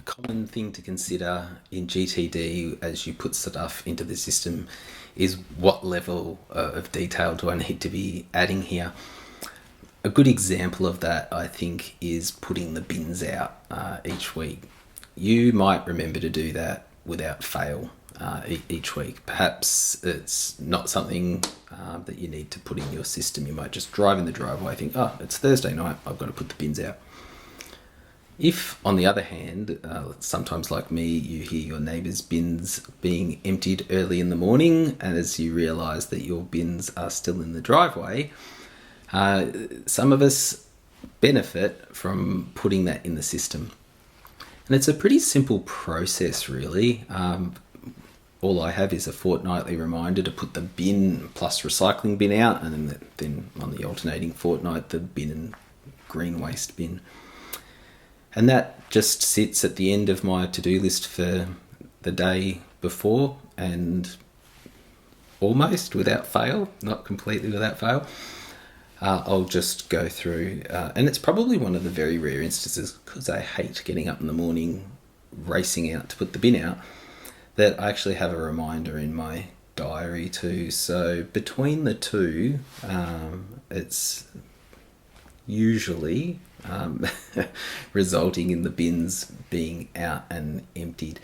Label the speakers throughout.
Speaker 1: common thing to consider in GTD as you put stuff into the system is what level of detail do I need to be adding here. A good example of that, I think, is putting the bins out each week. You might remember to do that without fail each week. Perhaps it's not something that you need to put in your system. You might just drive in the driveway, think, oh, it's Thursday night, I've got to put the bins out. If, on the other hand, sometimes like me, you hear your neighbour's bins being emptied early in the morning, and as you realise that your bins are still in the driveway, some of us benefit from putting that in the system. And it's a pretty simple process, really. All I have is a fortnightly reminder to put the bin plus recycling bin out, and then on the alternating fortnight, the bin and green waste bin. And that just sits at the end of my to-do list for the day before, and almost without fail, not completely without fail, I'll just go through. And it's probably one of the very rare instances, because I hate getting up in the morning, racing out to put the bin out, that I actually have a reminder in my diary too. So between the two, it's usually resulting in the bins being out and emptied.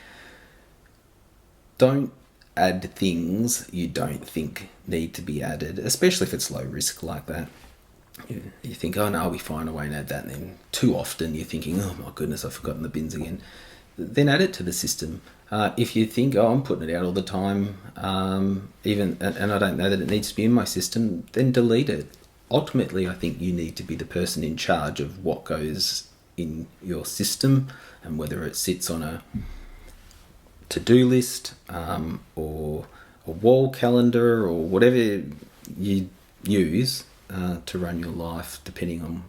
Speaker 1: Don't add things you don't think need to be added, especially if it's low risk like that. You think, oh no, I'll be fine, I won't add that, and then too often you're thinking, oh my goodness, I've forgotten the bins again. Then add it to the system. If you think, oh, I'm putting it out all the time, and I don't know that it needs to be in my system, then delete it. Ultimately, I think you need to be the person in charge of what goes in your system, and whether it sits on a to-do list or a wall calendar or whatever you use to run your life, depending on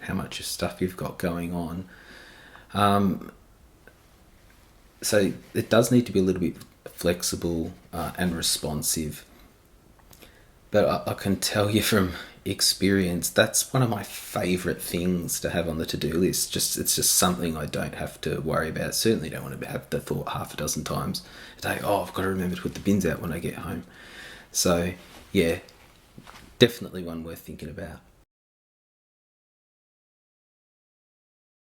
Speaker 1: how much stuff you've got going on. So it does need to be a little bit flexible and responsive. But I can tell you from experience, that's one of my favourite things to have on the to-do list. It's just something I don't have to worry about. Certainly don't want to have the thought half a dozen times a day, oh, I've got to remember to put the bins out when I get home. So yeah, definitely one worth thinking about.